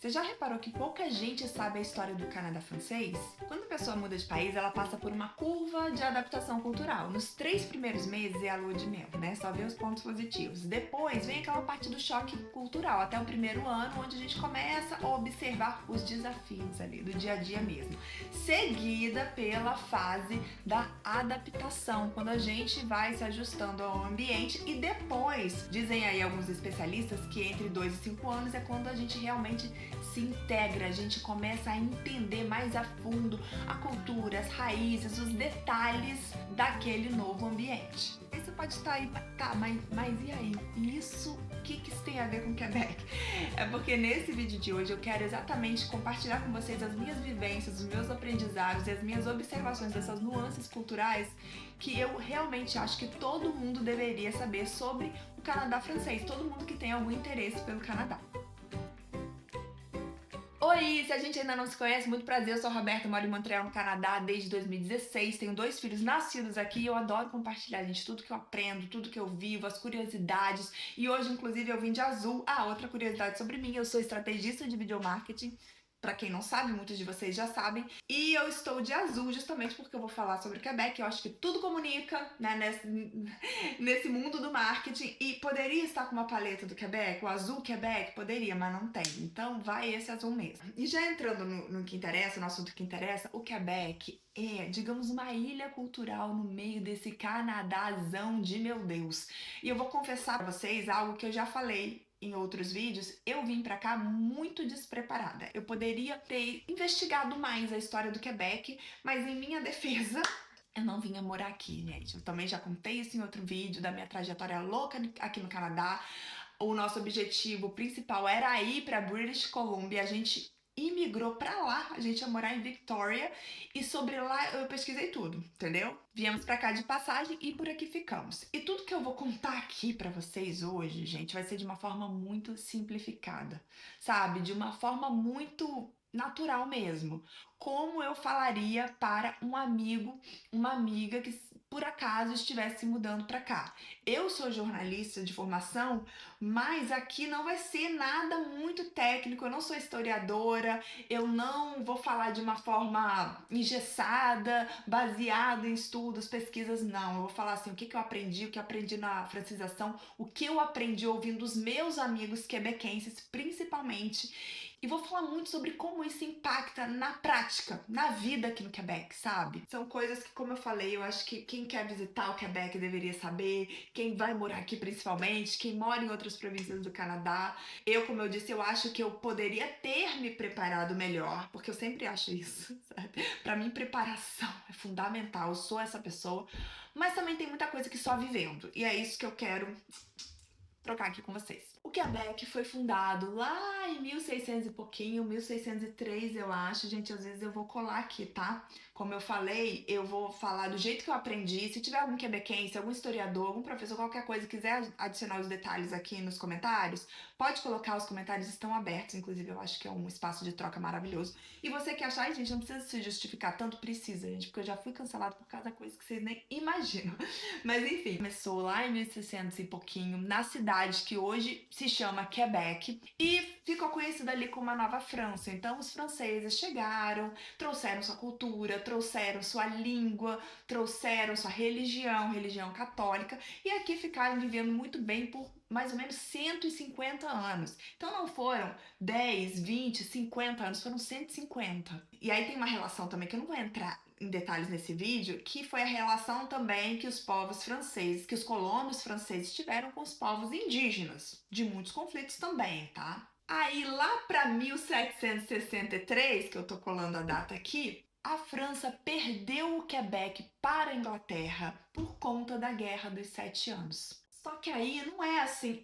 Você já reparou que pouca gente sabe a história do Canadá francês? Quando a pessoa muda de país, ela passa por uma curva de adaptação cultural. Nos 3 primeiros meses é a lua de mel, né? Só vê os pontos positivos. Depois vem aquela parte do choque cultural, até o primeiro ano, onde a gente começa a observar os desafios ali, do dia a dia mesmo. Seguida pela fase da adaptação, quando a gente vai se ajustando ao ambiente e depois, dizem aí alguns especialistas que entre 2 e 5 anos é quando a gente realmente se integra, a gente começa a entender mais a fundo a cultura, as raízes, os detalhes daquele novo ambiente. Aí você pode estar aí, tá, mas e aí? Isso, o que isso tem a ver com Quebec? É porque nesse vídeo de hoje eu quero exatamente compartilhar com vocês as minhas vivências, os meus aprendizados e as minhas observações dessas nuances culturais que eu realmente acho que todo mundo deveria saber sobre o Canadá francês, todo mundo que tem algum interesse pelo Canadá. Oi, se a gente ainda não se conhece, muito prazer, eu sou a Roberta, moro em Montreal, no Canadá, desde 2016, tenho 2 filhos nascidos aqui e eu adoro compartilhar, gente, tudo que eu aprendo, tudo que eu vivo, as curiosidades, e hoje, inclusive, eu vim de azul. Outra curiosidade sobre mim, eu sou estrategista de video marketing. Pra quem não sabe, muitos de vocês já sabem. E eu estou de azul justamente porque eu vou falar sobre o Quebec. Eu acho que tudo comunica, né, nesse mundo do marketing. E poderia estar com uma paleta do Quebec, o azul Quebec? Poderia, mas não tem. Então vai esse azul mesmo. E já entrando no que interessa, no assunto que interessa, o Quebec é, digamos, uma ilha cultural no meio desse Canadazão de meu Deus. E eu vou confessar pra vocês algo que eu já falei em outros vídeos, eu vim pra cá muito despreparada. Eu poderia ter investigado mais a história do Quebec, mas em minha defesa, eu não vinha morar aqui, gente. Eu também já contei isso em outro vídeo da minha trajetória louca aqui no Canadá. O nosso objetivo principal era ir pra British Columbia. A gente imigrou pra lá, a gente ia morar em Victoria e sobre lá eu pesquisei tudo, entendeu? Viemos pra cá de passagem e por aqui ficamos. E tudo que eu vou contar aqui pra vocês hoje, gente, vai ser de uma forma muito simplificada, sabe? De uma forma muito natural mesmo. Como eu falaria para um amigo, uma amiga que por acaso estivesse mudando pra cá. Eu sou jornalista de formação, mas aqui não vai ser nada muito técnico, eu não sou historiadora, eu não vou falar de uma forma engessada, baseada em estudos, pesquisas, não. Eu vou falar assim, o que eu aprendi na francização, o que eu aprendi ouvindo os meus amigos quebequenses, principalmente. E vou falar muito sobre como isso impacta na prática, na vida aqui no Quebec, sabe? São coisas que, como eu falei, eu acho que quem quer visitar o Quebec deveria saber, quem vai morar aqui principalmente, quem mora em outras províncias do Canadá. Eu, como eu disse, eu acho que eu poderia ter me preparado melhor, porque eu sempre acho isso, sabe? Pra mim, preparação é fundamental, eu sou essa pessoa, mas também tem muita coisa que só vivendo, e é isso que eu quero trocar aqui com vocês. O Quebec foi fundado lá em 1600 e pouquinho, 1603 eu acho. Gente, às vezes eu vou colar aqui, tá? Como eu falei, eu vou falar do jeito que eu aprendi. Se tiver algum quebequense, algum historiador, algum professor, qualquer coisa, quiser adicionar os detalhes aqui nos comentários, pode colocar, os comentários estão abertos, inclusive eu acho que é um espaço de troca maravilhoso. E você que achar, gente, não precisa se justificar, tanto precisa, gente, porque eu já fui cancelado por causa da coisa que vocês nem imaginam. Mas enfim, começou lá em 1600 e pouquinho, na cidade que hoje se chama Quebec, e ficou conhecida ali como a Nova França. Então os franceses chegaram, trouxeram sua cultura, trouxeram sua língua, trouxeram sua religião católica, e aqui ficaram vivendo muito bem por mais ou menos 150 anos. Então não foram 10, 20, 50 anos, foram 150. E aí tem uma relação também que eu não vou entrar em detalhes nesse vídeo, que foi a relação também que os povos franceses, que os colonos franceses tiveram com os povos indígenas, de muitos conflitos também, tá? Aí lá para 1763, que eu tô colando a data aqui, a França perdeu o Quebec para a Inglaterra por conta da Guerra dos 7 Anos. Só que aí não é assim,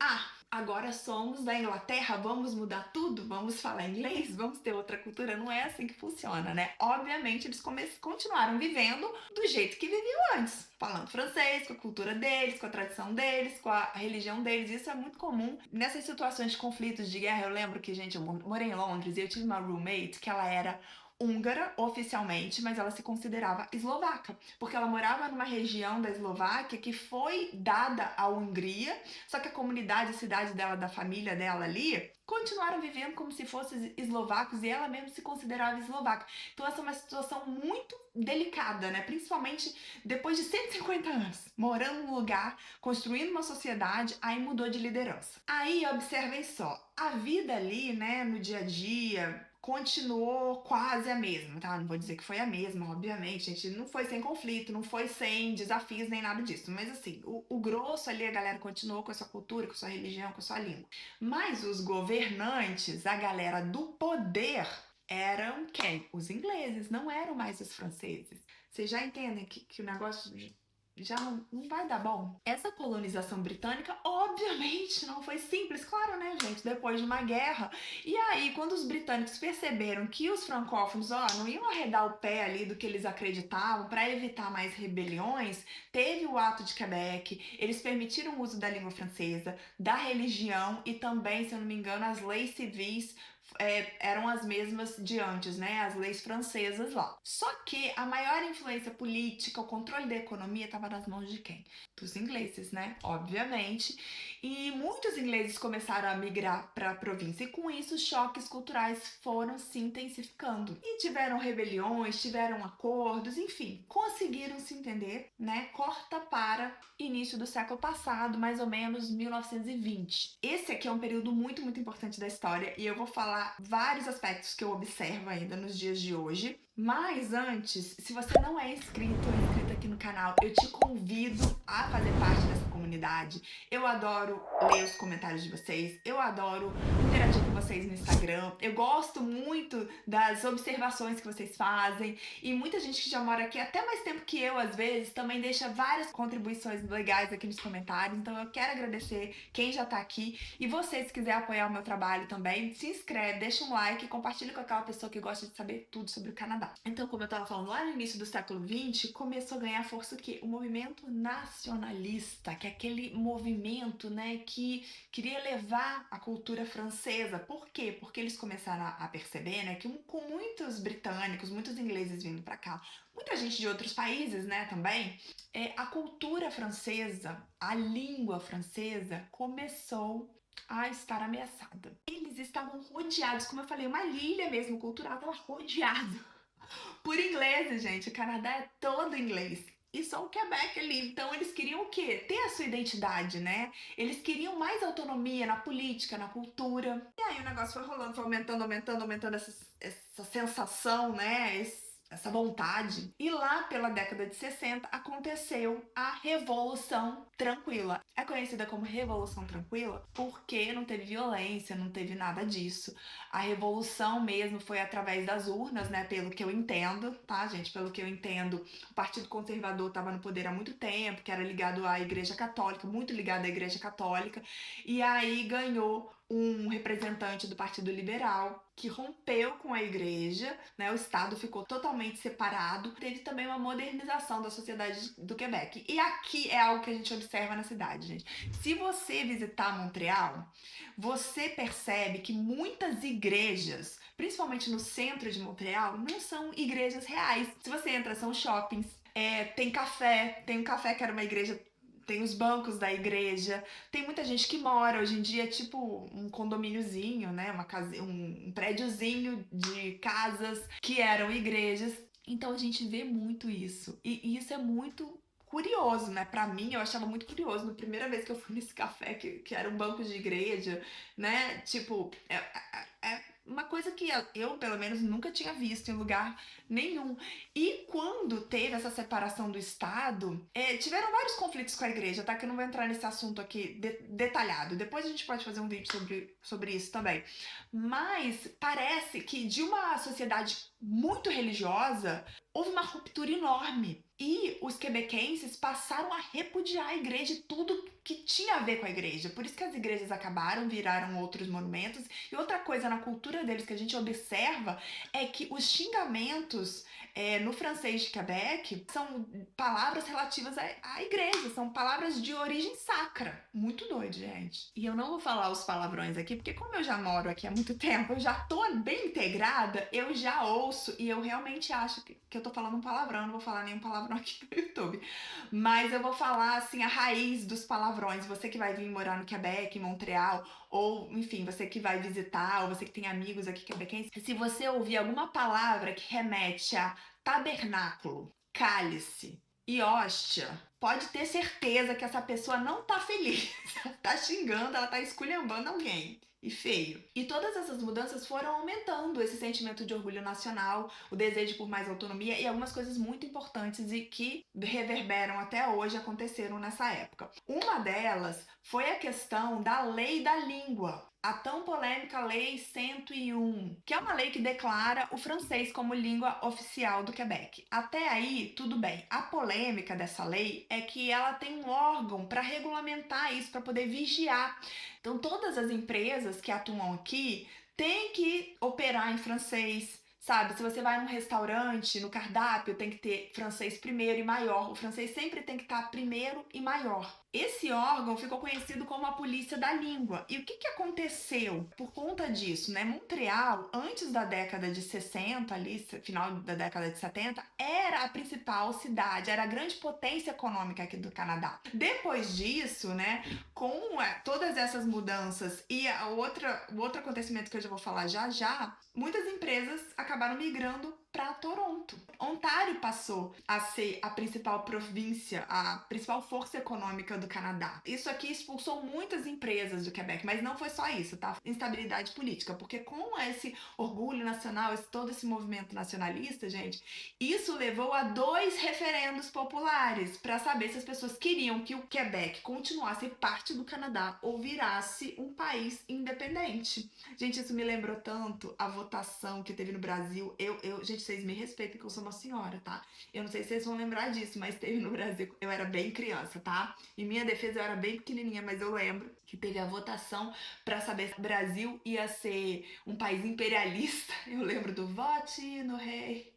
agora somos da Inglaterra, vamos mudar tudo, vamos falar inglês, vamos ter outra cultura. Não é assim que funciona, né? Obviamente eles continuaram vivendo do jeito que viviam antes, falando francês, com a cultura deles, com a tradição deles, com a religião deles. Isso é muito comum nessas situações de conflitos, de guerra. Eu lembro que, gente, eu morei em Londres e eu tive uma roommate que ela era húngara oficialmente, mas ela se considerava eslovaca, porque ela morava numa região da Eslováquia que foi dada à Hungria, só que a comunidade, a cidade dela, da família dela ali, continuaram vivendo como se fossem eslovacos e ela mesma se considerava eslovaca. Então essa é uma situação muito delicada, né? Principalmente depois de 150 anos, morando num lugar, construindo uma sociedade, aí mudou de liderança. Aí observem só, a vida ali, né, no dia a dia, continuou quase a mesma, tá? Não vou dizer que foi a mesma, obviamente, a gente não foi sem conflito, não foi sem desafios nem nada disso, mas assim, o grosso ali, a galera continuou com a sua cultura, com a sua religião, com a sua língua. Mas os governantes, a galera do poder, eram quem? Os ingleses, não eram mais os franceses. Vocês já entendem que o negócio já não vai dar bom? Essa colonização britânica, obviamente, não foi simples, claro, né, gente? Depois de uma guerra. E aí, quando os britânicos perceberam que os francófonos, não iam arredar o pé ali do que eles acreditavam para evitar mais rebeliões, teve o Ato de Quebec, eles permitiram o uso da língua francesa, da religião e também, se eu não me engano, as leis civis eram as mesmas de antes, né? As leis francesas lá. Só que a maior influência política, o controle da economia estava nas mãos de quem? Dos ingleses, né? Obviamente. E muitos ingleses começaram a migrar para a província e com isso os choques culturais foram se intensificando. E tiveram rebeliões, tiveram acordos, enfim, conseguiram se entender, né? Corta para início do século passado, mais ou menos 1920. Esse aqui é um período muito, muito importante da história e eu vou falar vários aspectos que eu observo ainda nos dias de hoje. Mas antes, se você não é inscrito ou inscrita aqui no canal, eu te convido a fazer parte dessa comunidade. Eu adoro ler os comentários de vocês, eu adoro interagir com vocês no Instagram, eu gosto muito das observações que vocês fazem e muita gente que já mora aqui até mais tempo que eu, às vezes, também deixa várias contribuições legais aqui nos comentários, então eu quero agradecer quem já tá aqui e você, se quiser apoiar o meu trabalho também, se inscreve, deixa um like e compartilha com aquela pessoa que gosta de saber tudo sobre o Canadá. Então, como eu tava falando, lá no início do século XX, começou a ganhar força o quê? O movimento nacionalista, que é aquele movimento, né, que queria levar a cultura francesa. Por quê? Porque eles começaram a perceber, né, que com muitos britânicos, muitos ingleses vindo para cá, muita gente de outros países, né, também, a cultura francesa, a língua francesa começou a estar ameaçada. Eles estavam rodeados, como eu falei, uma ilha mesmo cultural, estava rodeado por ingleses, gente. O Canadá é todo inglês. E só o Quebec ali. Então eles queriam o quê? Ter a sua identidade, né? Eles queriam mais autonomia na política, na cultura. E aí o negócio foi rolando, foi aumentando essa sensação, né? Essa vontade. E lá pela década de 60 aconteceu a Revolução Tranquila. É conhecida como Revolução Tranquila porque não teve violência, não teve nada disso. A revolução mesmo foi através das urnas, né? Pelo que eu entendo, tá, gente? Pelo que eu entendo, o Partido Conservador estava no poder há muito tempo, que era ligado à Igreja Católica, muito ligado à Igreja Católica, e aí ganhou um representante do Partido Liberal que rompeu com a igreja, né? O Estado ficou totalmente separado. Teve também uma modernização da sociedade do Quebec. E aqui é algo que a gente observa na cidade, gente. Se você visitar Montreal, você percebe que muitas igrejas, principalmente no centro de Montreal, não são igrejas reais. Se você entra, são shoppings, tem um café que era uma igreja, tem os bancos da igreja, tem muita gente que mora, hoje em dia é tipo um condomíniozinho, né? Um prédiozinho de casas que eram igrejas. Então a gente vê muito isso. E isso é muito curioso, né? Pra mim, eu achava muito curioso. Na primeira vez que eu fui nesse café, que era um banco de igreja, né? Tipo, é uma coisa que eu, pelo menos, nunca tinha visto em lugar nenhum. E quando teve essa separação do Estado, tiveram vários conflitos com a igreja, tá? Que eu não vou entrar nesse assunto aqui detalhado. Depois a gente pode fazer um vídeo sobre isso também. Mas parece que de uma sociedade muito religiosa, houve uma ruptura enorme. E os quebequenses passaram a repudiar a igreja e tudo que tinha a ver com a igreja. Por isso que as igrejas acabaram, viraram outros monumentos. E outra coisa na cultura deles que a gente observa é que os xingamentos no francês de Quebec são palavras relativas à igreja, são palavras de origem sacra. Muito doido, gente. E eu não vou falar os palavrões aqui, porque como eu já moro aqui há muito tempo, eu já tô bem integrada, eu já ouço e eu realmente acho que eu tô falando um palavrão, não vou falar nenhum palavrão palavrão aqui no YouTube. Mas eu vou falar, assim, a raiz dos palavrões. Você que vai vir morar no Quebec, em Montreal, ou, enfim, você que vai visitar, ou você que tem amigos aqui quebequenses, se você ouvir alguma palavra que remete a tabernáculo, cálice e hóstia, pode ter certeza que essa pessoa não tá feliz. Ela tá xingando, ela tá esculhambando alguém. E feio. E todas essas mudanças foram aumentando esse sentimento de orgulho nacional, o desejo por mais autonomia e algumas coisas muito importantes e que reverberam até hoje, aconteceram nessa época. Uma delas foi a questão da lei da língua. A tão polêmica Lei 101, que é uma lei que declara o francês como língua oficial do Quebec. Até aí, tudo bem. A polêmica dessa lei é que ela tem um órgão para regulamentar isso, para poder vigiar. Então, todas as empresas que atuam aqui têm que operar em francês, sabe? Se você vai num restaurante, no cardápio tem que ter francês primeiro e maior. O francês sempre tem que estar primeiro e maior. Esse órgão ficou conhecido como a polícia da língua. E o que aconteceu por conta disso, né? Montreal, antes da década de 60, ali, final da década de 70, era a principal cidade, era a grande potência econômica aqui do Canadá. Depois disso, né, com todas essas mudanças e o outro acontecimento que eu já vou falar já, muitas empresas acabaram migrando para Toronto. Ontário passou a ser a principal província, a principal força econômica do Canadá. Isso aqui expulsou muitas empresas do Quebec, mas não foi só isso, tá? Instabilidade política, porque com esse orgulho nacional, todo esse movimento nacionalista, gente, isso levou a 2 referendos populares para saber se as pessoas queriam que o Quebec continuasse parte do Canadá ou virasse um país independente. Gente, isso me lembrou tanto a votação que teve no Brasil. Gente, vocês me respeitam que eu sou uma senhora, tá? Eu não sei se vocês vão lembrar disso, mas teve no Brasil, eu era bem criança, tá? Em minha defesa eu era bem pequenininha, mas eu lembro que teve a votação para saber se o Brasil ia ser um país imperialista. Eu lembro do vote no rei,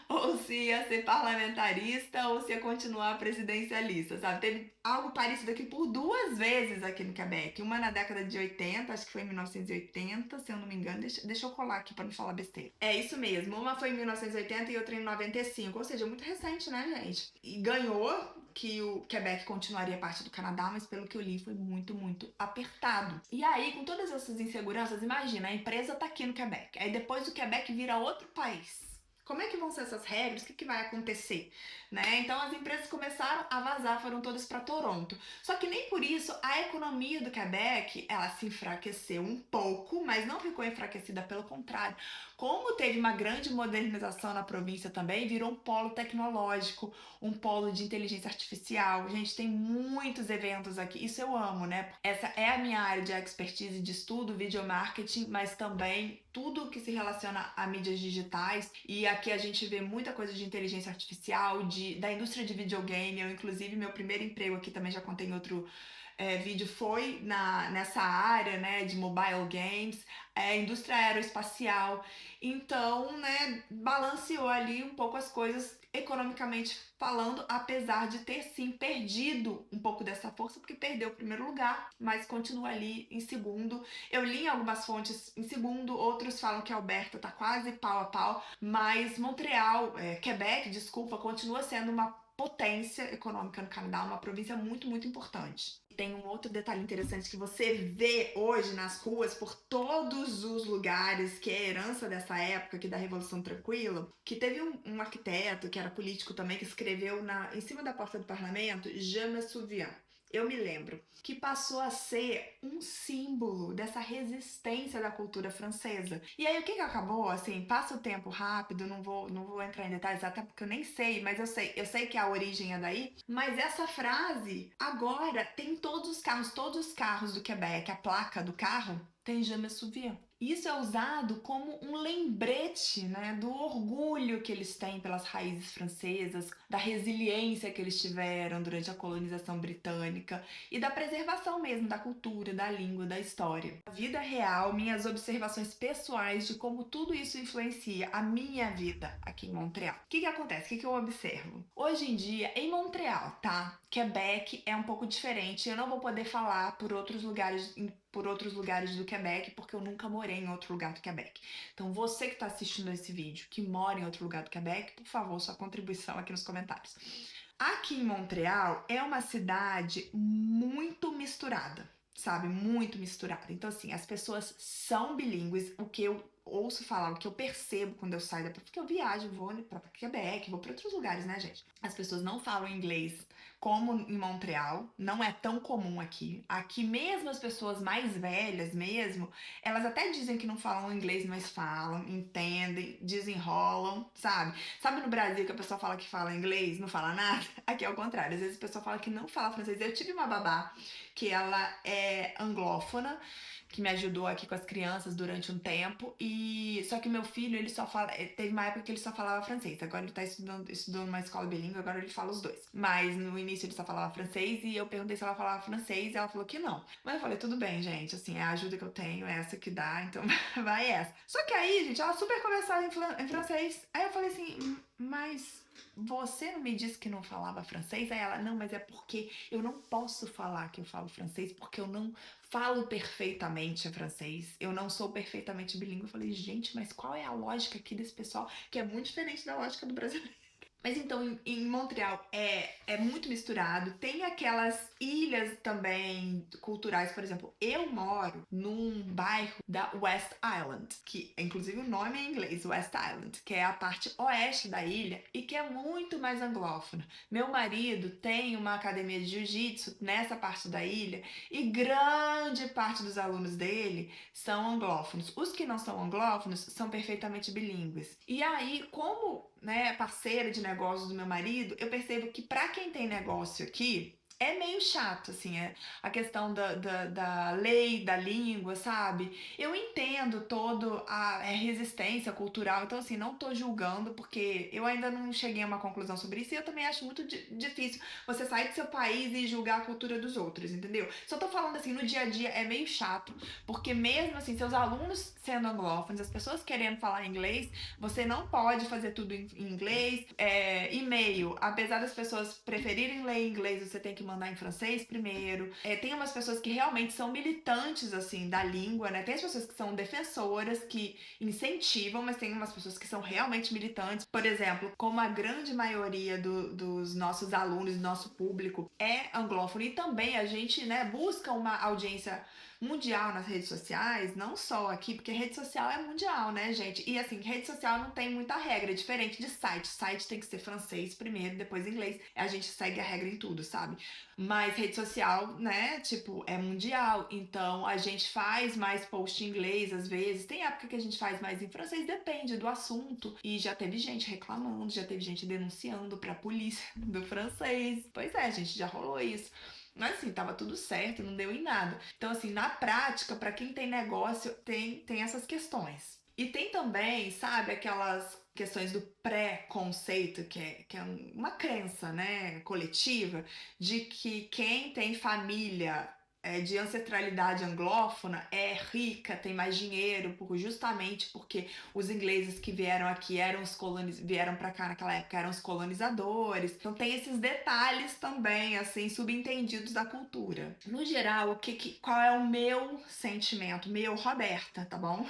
ou se ia ser parlamentarista ou se ia continuar presidencialista, sabe? Teve algo parecido aqui por 2 vezes aqui no Quebec. Uma na década de 80, acho que foi em 1980, se eu não me engano. Deixa eu colar aqui pra não falar besteira. É isso mesmo, uma foi em 1980 e outra em 95, ou seja, muito recente, né, gente? E ganhou que o Quebec continuaria parte do Canadá, mas pelo que eu li foi muito, muito apertado. E aí, com todas essas inseguranças, imagina, a empresa tá aqui no Quebec, aí depois o Quebec vira outro país. Como é que vão ser essas regras? O que vai acontecer? Né? Então as empresas começaram a vazar, foram todas para Toronto. Só que nem por isso a economia do Quebec, ela se enfraqueceu um pouco, mas não ficou enfraquecida, pelo contrário. Como teve uma grande modernização na província também, virou um polo tecnológico, um polo de inteligência artificial. Gente, tem muitos eventos aqui, isso eu amo, né? Essa é a minha área de expertise de estudo, video marketing, mas também tudo que se relaciona a mídias digitais. E aqui a gente vê muita coisa de inteligência artificial, da indústria de videogame. Eu, inclusive, meu primeiro emprego aqui, também já contei em outro vídeo, foi nessa área, né, de mobile games, indústria aeroespacial. Então, né, balanceou ali um pouco as coisas economicamente falando, apesar de ter sim perdido um pouco dessa força, porque perdeu o primeiro lugar, mas continua ali em segundo. Eu li em algumas fontes em segundo, outros falam que Alberta tá quase pau a pau, mas Montreal, Quebec, desculpa, continua sendo uma potência econômica no Canadá, uma província muito, muito importante. Tem um outro detalhe interessante que você vê hoje nas ruas, por todos os lugares, que é a herança dessa época aqui da Revolução Tranquila, que teve um arquiteto, que era político também, que escreveu em cima da porta do parlamento, Je me souviens. Eu me lembro, que passou a ser um símbolo dessa resistência da cultura francesa. E aí o que acabou? Assim, passa o tempo rápido, não vou entrar em detalhes, até porque eu nem sei, mas eu sei que a origem é daí. Mas essa frase agora tem em todos os carros do Quebec, a placa do carro tem Je me souviens. Isso é usado como um lembrete, né, do orgulho que eles têm pelas raízes francesas, da resiliência que eles tiveram durante a colonização britânica e da preservação mesmo da cultura, da língua, da história. A vida real, minhas observações pessoais de como tudo isso influencia a minha vida aqui em Montreal. O que acontece? O que eu observo? Hoje em dia, em Montreal, tá? Quebec é um pouco diferente. Eu não vou poder falar por outros lugares por outros lugares do Quebec, porque eu nunca morei em outro lugar do Quebec. Então, você que tá assistindo esse vídeo, que mora em outro lugar do Quebec, por favor, sua contribuição aqui nos comentários. Aqui em Montreal é uma cidade muito misturada, sabe? Muito misturada. Então, assim, as pessoas são bilíngues, o que eu ouço falar, o que eu percebo quando eu saio da... Porque eu viajo, vou para Quebec, vou para outros lugares, né, gente? As pessoas não falam inglês como em Montreal, não é tão comum aqui. Aqui mesmo as pessoas mais velhas mesmo, elas até dizem que não falam inglês, mas falam, entendem, desenrolam, sabe? Sabe no Brasil que a pessoa fala que fala inglês, não fala nada? Aqui é o contrário, às vezes a pessoa fala que não fala francês. Eu tive uma babá que ela é anglófona, que me ajudou aqui com as crianças durante um tempo, e só que meu filho, ele só fala, teve uma época que ele só falava francês, agora ele tá estudando numa escola bilíngue, agora ele fala os dois, mas no início ele só falava francês, e eu perguntei se ela falava francês, e ela falou que não, mas eu falei, tudo bem, gente, assim, é a ajuda que eu tenho, é essa que dá, então vai essa. Só que aí, gente, ela super conversava em francês, aí eu falei assim, mas você não me disse que não falava francês? Aí ela, não, mas é porque eu não posso falar que eu falo francês, porque eu não falo perfeitamente francês, eu não sou perfeitamente bilíngue. Eu falei, gente, mas qual é a lógica aqui desse pessoal, que é muito diferente da lógica do brasileiro? Mas então, em Montreal é muito misturado. Tem aquelas ilhas também culturais, por exemplo, eu moro num bairro da West Island, que inclusive o nome é em inglês, West Island, que é a parte oeste da ilha e que é muito mais anglófona. Meu marido tem uma academia de jiu-jitsu nessa parte da ilha e grande parte dos alunos dele são anglófonos. Os que não são anglófonos são perfeitamente bilíngues. E aí, como, né, parceira de negócios do meu marido, eu percebo que para quem tem negócio aqui, é meio chato, assim, a questão da lei, da língua, sabe? Eu entendo toda a resistência cultural, então, assim, não tô julgando, porque eu ainda não cheguei a uma conclusão sobre isso, e eu também acho muito difícil você sair do seu país e julgar a cultura dos outros, entendeu? Só tô falando, assim, no dia a dia é meio chato, porque mesmo, assim, seus alunos sendo anglófonos, as pessoas querendo falar inglês, você não pode fazer tudo em inglês, e-mail, apesar das pessoas preferirem ler em inglês, você tem que mandar em francês primeiro. Tem umas pessoas que realmente são militantes, assim, da língua, né? Tem as pessoas que são defensoras, que incentivam, mas tem umas pessoas que são realmente militantes. Por exemplo, como a grande maioria dos nossos alunos, do nosso público é anglófono, e também a gente, né, busca uma audiência mundial nas redes sociais, não só aqui, porque rede social é mundial, né, gente? E assim, rede social não tem muita regra, é diferente de site. Site tem que ser francês primeiro, depois inglês. A gente segue a regra em tudo, sabe? Mas rede social, né, tipo, é mundial. Então, a gente faz mais post em inglês, às vezes. Tem época que a gente faz mais em francês, depende do assunto. E já teve gente reclamando, já teve gente denunciando pra polícia do francês. Pois é, gente, já rolou isso. Mas assim, tava tudo certo, não deu em nada. Então, assim, na prática, para quem tem negócio, tem essas questões. E tem também, sabe, aquelas questões do pré-conceito, que é uma crença, né, coletiva, de que quem tem família de ancestralidade anglófona é rica, tem mais dinheiro, justamente porque os ingleses que vieram aqui vieram para cá naquela época, eram os colonizadores. Então tem esses detalhes também, assim, subentendidos da cultura. No geral, qual é o meu sentimento? Meu, Roberta, tá bom?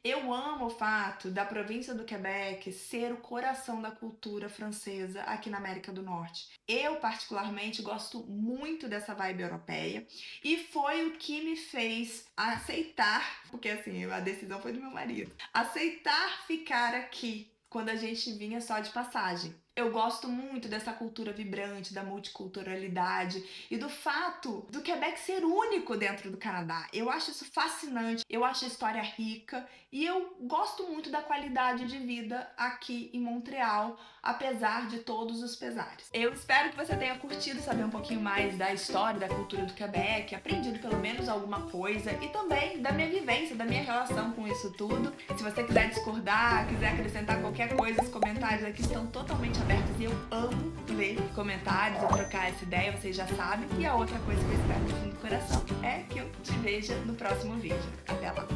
Eu amo o fato da província do Quebec ser o coração da cultura francesa aqui na América do Norte. Eu, particularmente, gosto muito dessa vibe europeia e foi o que me fez aceitar, porque assim, a decisão foi do meu marido, aceitar ficar aqui quando a gente vinha só de passagem. Eu gosto muito dessa cultura vibrante, da multiculturalidade e do fato do Quebec ser único dentro do Canadá. Eu acho isso fascinante, eu acho a história rica e eu gosto muito da qualidade de vida aqui em Montreal, apesar de todos os pesares. Eu espero que você tenha curtido saber um pouquinho mais da história, da cultura do Quebec, aprendido pelo menos alguma coisa e também da minha vivência, da minha relação com isso tudo. Se você quiser discordar, quiser acrescentar qualquer coisa, os comentários aqui estão totalmente abertos e eu amo ler comentários e trocar essa ideia, vocês já sabem. E a outra coisa que eu espero do fundo do coração é que eu te veja no próximo vídeo. Até lá!